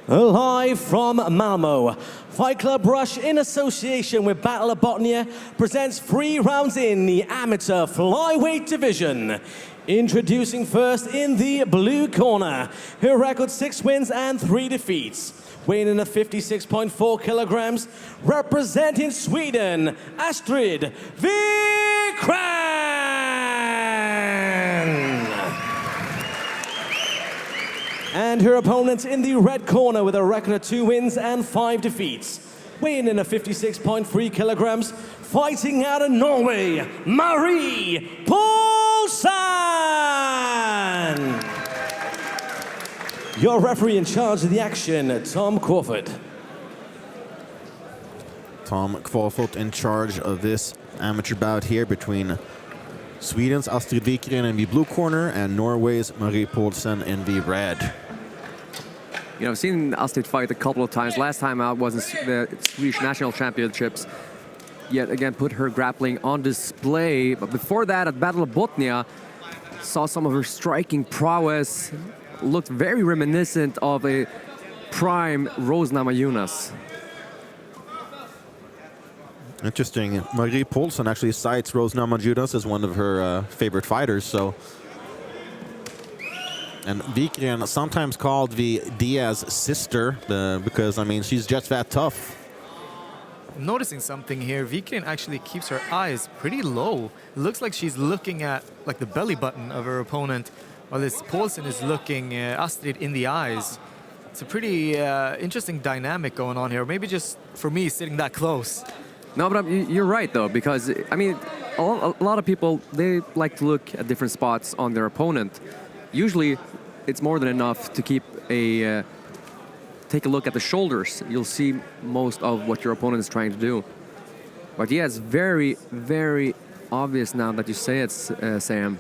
Live from Malmo, Fight Club Rush in association with Battle of Botnia presents 3 rounds in the amateur flyweight division. Introducing first in the blue corner, her record 6 wins and 3 defeats. Weighing in at 56.4 kilograms, representing Sweden, Astrid Vikgren. And her opponent in the red corner with a record of 2 wins and 5 defeats. Weighing in at 56.3 kilograms, fighting out of Norway, Marie Paulsen. Your referee in charge of the action, Tom Crawford. Tom Crawford in charge of this amateur bout here between Sweden's Astrid Vikgren in the blue corner and Norway's Marie Paulsen in the red. You know, I've seen Astrid fight a couple of times. Last time out was the Swedish National Championships. Yet again, put her grappling on display. But before that, at Battle of Botnia, saw some of her striking prowess. Looked very reminiscent of a prime Rose Namajunas. Interesting. Marie Paulsen actually cites Rose Namajunas as one of her favorite fighters. And Vikgren, sometimes called the Diaz sister, because, I mean, she's just that tough. I'm noticing something here. Vikgren actually keeps her eyes pretty low. It looks like she's looking at like the belly button of her opponent, while this Paulsen is looking Astrid in the eyes. It's a pretty interesting dynamic going on here. Maybe just for me sitting that close. No, but you're right, though, because, I mean, a lot of people, they like to look at different spots on their opponent. Usually, it's more than enough to keep take a look at the shoulders. You'll see most of what your opponent is trying to do. But yeah, it's very, very obvious now that you say it, Sam.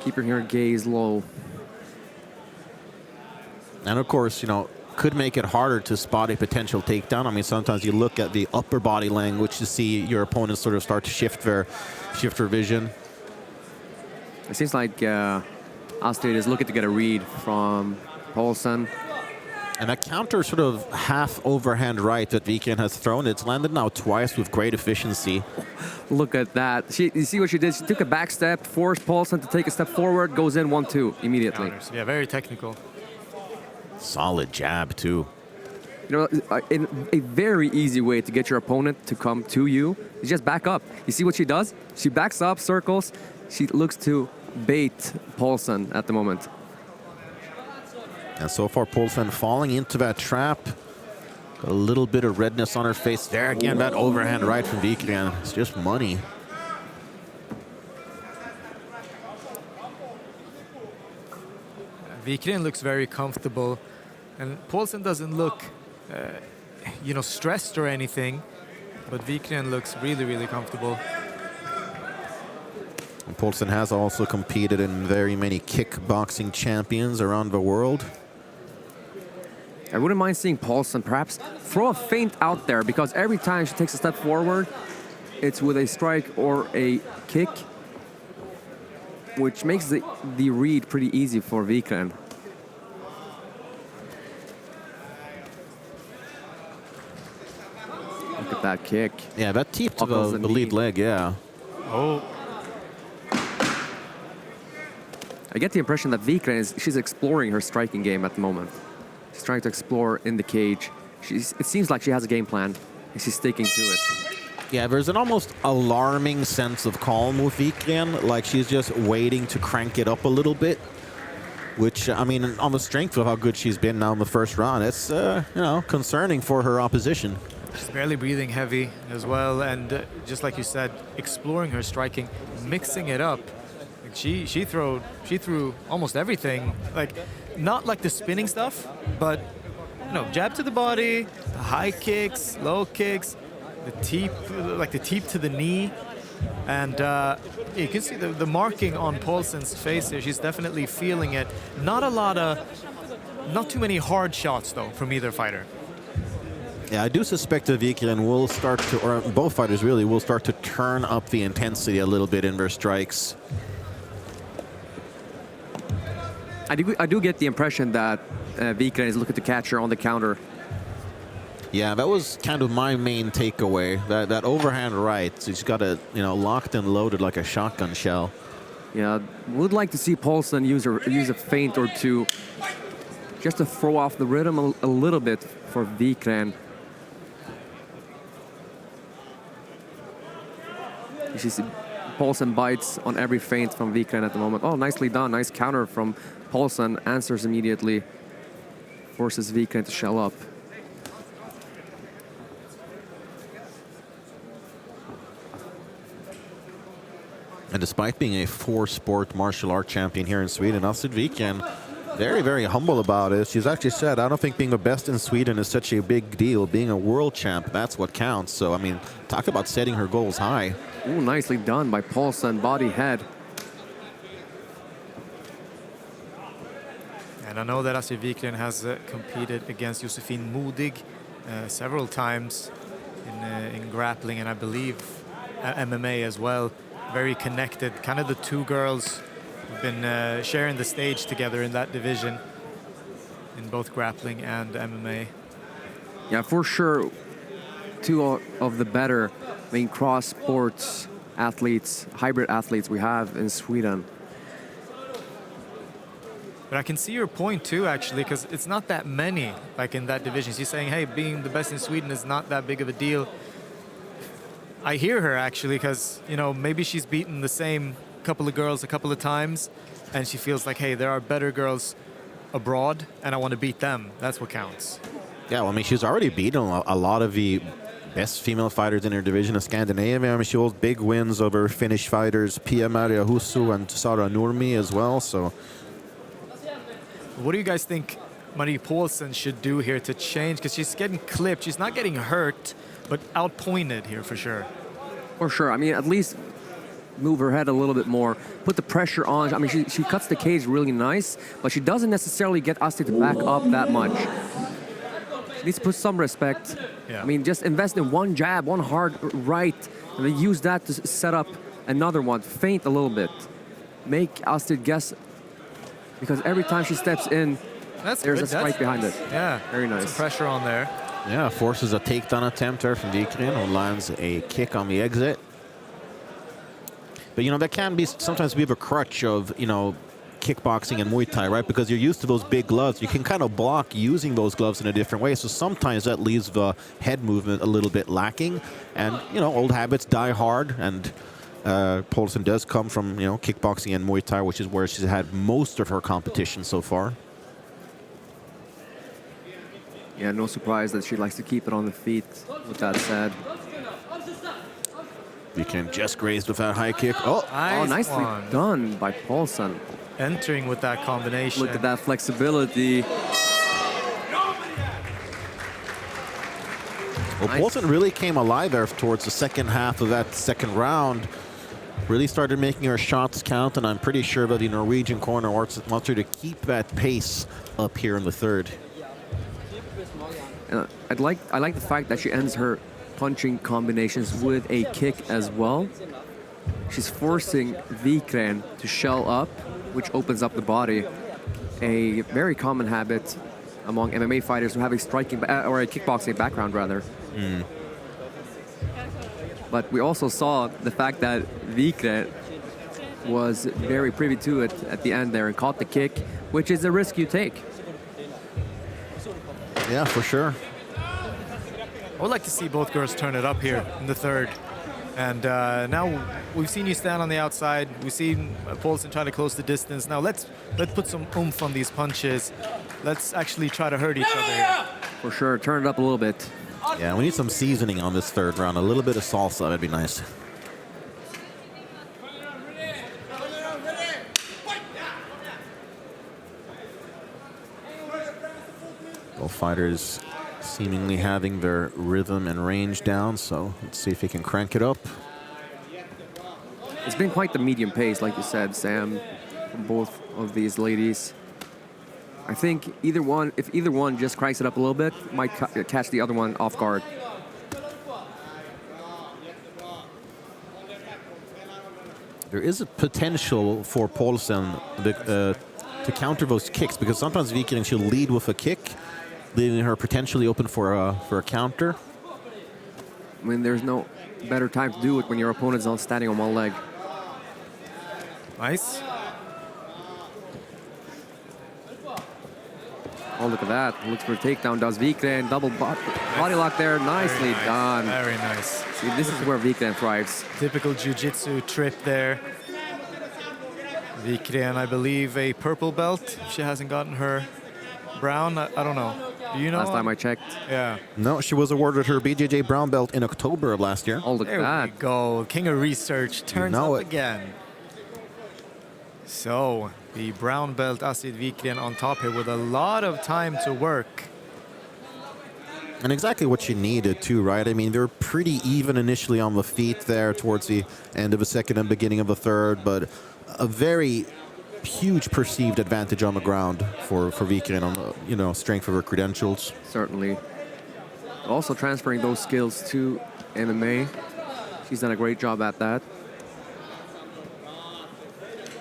Keeping her gaze low. And of course, you know, could make it harder to spot a potential takedown. I mean, sometimes you look at the upper body language to see your opponent sort of start to shift their vision. It seems like Astrid is looking to get a read from Paulsen. And that counter sort of half overhand right that Vikgren has thrown, it's landed now twice with great efficiency. Look at that. You see what she did? She took a back step, forced Paulsen to take a step forward, goes in 1-2 immediately. Counters. Yeah, very technical. Solid jab, too. You know, a very easy way to get your opponent to come to you is just back up. You see what she does? She backs up, circles. She looks to bait Paulsen at the moment. And so far, Paulsen falling into that trap. A little bit of redness on her face. There again, that overhand right from Vikgren. It's just money. Vikgren looks very comfortable, and Paulsen doesn't look, you know, stressed or anything. But Vikgren looks really, really comfortable. And Paulsen has also competed in very many kickboxing champions around the world. I wouldn't mind seeing Paulsen perhaps throw a feint out there, because every time she takes a step forward, it's with a strike or a kick, which makes the read pretty easy for Vikgren. Look at that kick. Yeah, that teep to the lead leg, yeah. Oh. I get the impression that Vikgren she's exploring her striking game at the moment. She's trying to explore in the cage. It seems like she has a game plan, and she's sticking to it. Yeah, there's an almost alarming sense of calm with Vikgren, like she's just waiting to crank it up a little bit. Which, I mean, on the strength of how good she's been now in the first round, it's, you know, concerning for her opposition. She's barely breathing heavy as well, and just like you said, exploring her striking, mixing it up. Like she threw almost everything, like not like the spinning stuff, but you know, jab to the body, high kicks, low kicks, the teep, like the teep to the knee, and you can see the marking on Paulsen's face here. She's definitely feeling it. Not too many hard shots though from either fighter. Yeah, I do suspect that Vikgren will start to, or both fighters really, will start to turn up the intensity a little bit in their strikes. I do get the impression that Vikgren is looking to catch her on the counter. Yeah, that was kind of my main takeaway. That overhand right, she's got it, you know, locked and loaded like a shotgun shell. Yeah, would like to see Paulsen use a feint or two just to throw off the rhythm a little bit for Vikgren. You see Paulsen bites on every feint from Vikgren at the moment. Oh, nicely done. Nice counter from Paulsen. Answers immediately. Forces Vikgren to shell up. And despite being a four-sport martial art champion here in Sweden, Astrid Vikgren very, very humble about it. She's actually said, I don't think being the best in Sweden is such a big deal. Being a world champ, that's what counts. So, I mean, talk about setting her goals high. Ooh, nicely done by Paulsen, body, head. And I know that Astrid Vikgren has competed against Josefin Modig several times in grappling, and I believe MMA as well. Very connected, kind of the two girls who've been sharing the stage together in that division in both grappling and MMA. Yeah, for sure, two of the better, I mean, cross sports athletes, hybrid athletes we have in Sweden. But I can see your point too, actually, because it's not that many like in that division. She's saying, hey, being the best in Sweden is not that big of a deal. I hear her actually, because, you know, maybe she's beaten the same couple of girls a couple of times and she feels like, hey, there are better girls abroad and I want to beat them. That's what counts. Yeah, well, I mean, she's already beaten a lot of the best female fighters in her division of Scandinavia. I mean, she holds big wins over Finnish fighters Pia-Maria Husu and Sara Nurmi as well. So, what do you guys think Marie Paulsen should do here to change? Because she's getting clipped. She's not getting hurt, but outpointed here for sure. For sure. I mean, at least move her head a little bit more, put the pressure on. I mean, she cuts the cage really nice, but she doesn't necessarily get Astrid to back up that much. She needs to put some respect. Yeah. I mean, just invest in one jab, one hard right, and then use that to set up another one. Feint a little bit. Make Astrid guess, because every time she steps in, there's a strike behind it. Yeah, very nice. Some pressure on there. yeah, forces a takedown attempt there from Vikgren, who lands a kick on the exit. But, you know, that can be sometimes be a crutch of, you know, kickboxing and Muay Thai, right? Because you're used to those big gloves. You can kind of block using those gloves in a different way. So sometimes that leaves the head movement a little bit lacking. And, you know, old habits die hard. And Paulsen does come from, you know, kickboxing and Muay Thai, which is where she's had most of her competition so far. Yeah, no surprise that she likes to keep it on the feet, with that said. Vikgren just grazed with that high kick. Oh, Nicely done by Paulsen. Entering with that combination. Look at that flexibility. well, Paulsen really came alive there towards the second half of that second round. Really started making her shots count, and I'm pretty sure that the Norwegian corner wants her to keep that pace up here in the third. And I like the fact that she ends her punching combinations with a kick as well. She's forcing Vikgren to shell up, which opens up the body. A very common habit among MMA fighters who have a striking or a kickboxing background, rather. But we also saw the fact that Vikgren was very privy to it at the end there and caught the kick, which is a risk you take. Yeah, for sure. I would like to see both girls turn it up here in the third. And now we've seen you stand on the outside. We've seen Paulsen try to close the distance. Now let's put some oomph on these punches. Let's actually try to hurt each other here. For sure, turn it up a little bit. Yeah, we need some seasoning on this third round. A little bit of salsa, that'd be nice. Both fighters seemingly having their rhythm and range down, so let's see if he can crank it up. It's been quite the medium pace, like you said, Sam, from both of these ladies. I think if either one just cranks it up a little bit, might catch the other one off guard. There is a potential for Paulsen to counter those kicks, because sometimes Vikgren, she'll lead with a kick, leaving her potentially open for a counter. I mean, there's no better time to do it when your opponent's not standing on one leg. Nice. Oh, look at that. Looks for a takedown. Does Vikgren. Double body lock there. Nicely done. Very nice. See, this is where Vikgren thrives. Typical jiu-jitsu trip there. Vikgren, I believe, a purple belt. If she hasn't gotten her brown, I don't know. Do you know? Last time I checked. Yeah. No, she was awarded her BJJ brown belt in October of last year. Oh, look There at we that. go. King of research turns know up it. again. So, the brown belt Astrid Vikgren on top here with a lot of time to work. And exactly what she needed too, right? I mean, they're pretty even initially on the feet there towards the end of the second and beginning of the third, but a very huge perceived advantage on the ground for Vikgren on the, strength of her credentials. Certainly. Also transferring those skills to MMA. She's done a great job at that.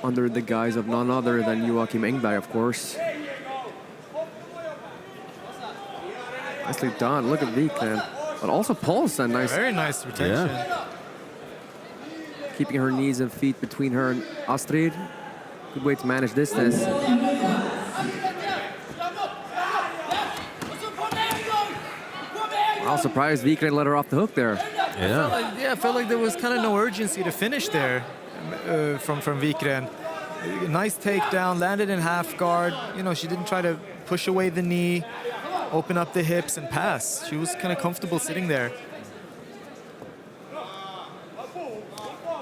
Under the guise of none other than Joachim Engberg, of course. Nicely done. Look at Vikgren. But also Paulsen, nice. Very nice retention. Yeah. Keeping her knees and feet between her and Astrid. Good way to manage distance. I was surprised Vikgren let her off the hook there. Yeah. I felt like there was kind of no urgency to finish there from Vikgren. Nice takedown, landed in half guard. She didn't try to push away the knee, open up the hips and pass. She was kind of comfortable sitting there.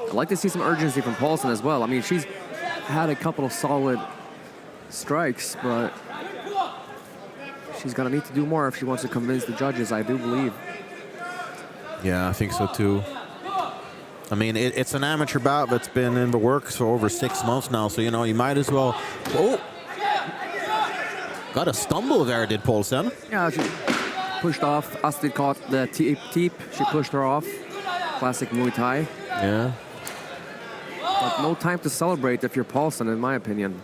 I'd like to see some urgency from Paulsen as well. I mean, she's had a couple of solid strikes, but she's going to need to do more if she wants to convince the judges, I do believe. Yeah, I think so too. I mean, it's an amateur bout that's been in the works for over 6 months now, so, you might as well... Oh! Got a stumble there, did Paulsen. Yeah, she pushed off. Astrid caught the teep. She pushed her off. Classic Muay Thai. Yeah. But no time to celebrate if you're Paulsen, in my opinion.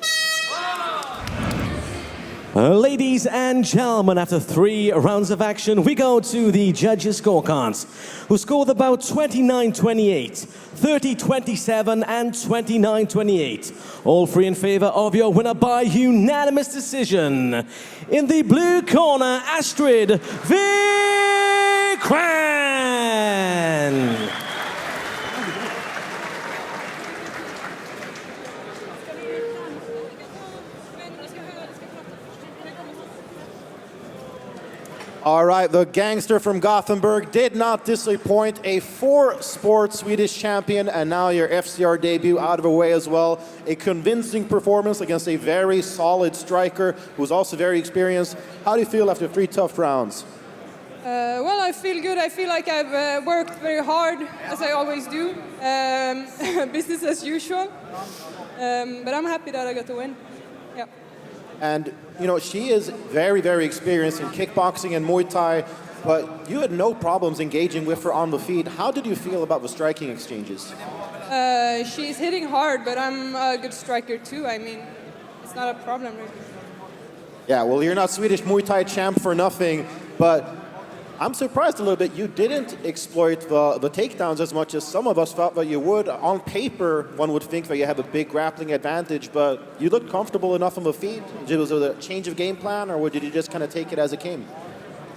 Ladies and gentlemen, after 3 rounds of action, we go to the judges' scorecards, who scored about 29-28, 30-27, and 29-28. All 3 in favor of your winner by unanimous decision. In the blue corner, Astrid Vikgren. All right, the gangster from Gothenburg did not disappoint. A 4-sport Swedish champion, and now your FCR debut out of the way as well. A convincing performance against a very solid striker who's also very experienced. How do you feel after 3 tough rounds? Well, I feel good. I feel like I've worked very hard, as I always do. Business as usual. But I'm happy that I got the win. Yeah. And, she is very, very experienced in kickboxing and Muay Thai, but you had no problems engaging with her on the feet. How did you feel about the striking exchanges? She's hitting hard, but I'm a good striker too. I mean, it's not a problem really. Yeah, well, you're not Swedish Muay Thai champ for nothing, but I'm surprised a little bit you didn't exploit the takedowns as much as some of us thought that you would. On paper, one would think that you have a big grappling advantage, but you looked comfortable enough on the feet. Was it a change of game plan, or did you just kind of take it as it came?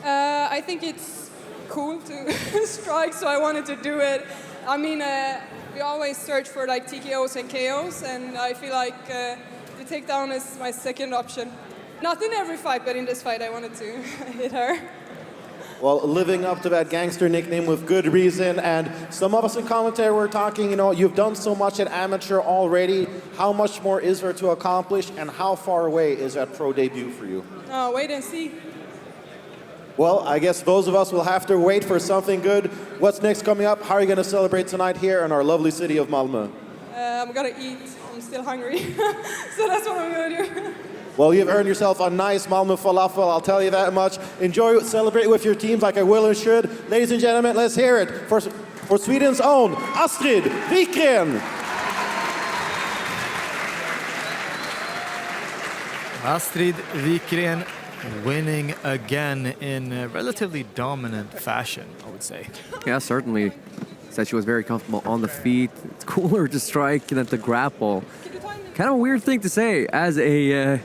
I think it's cool to strike, so I wanted to do it. I mean, we always search for like TKOs and KOs, and I feel like the takedown is my second option. Not in every fight, but in this fight I wanted to hit her. Well, living up to that gangster nickname with good reason, and some of us in commentary were talking, you've done so much at amateur already. How much more is there to accomplish, and how far away is that pro debut for you? Oh, wait and see. Well, I guess those of us will have to wait for something good. What's next coming up? How are you going to celebrate tonight here in our lovely city of Malmö? I'm gonna eat. I'm still hungry. So that's what I'm gonna do. Well, you've earned yourself a nice Malmö falafel, I'll tell you that much. Enjoy, celebrate with your teams like I will and should. Ladies and gentlemen, let's hear it for Sweden's own Astrid Vikgren. Astrid Vikgren winning again in a relatively dominant fashion, I would say. Yeah, certainly. Said she was very comfortable on the feet. It's cooler to strike than to grapple. Kind of a weird thing to say as a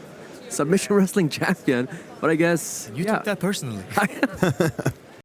submission wrestling champion, but I guess You took that personally.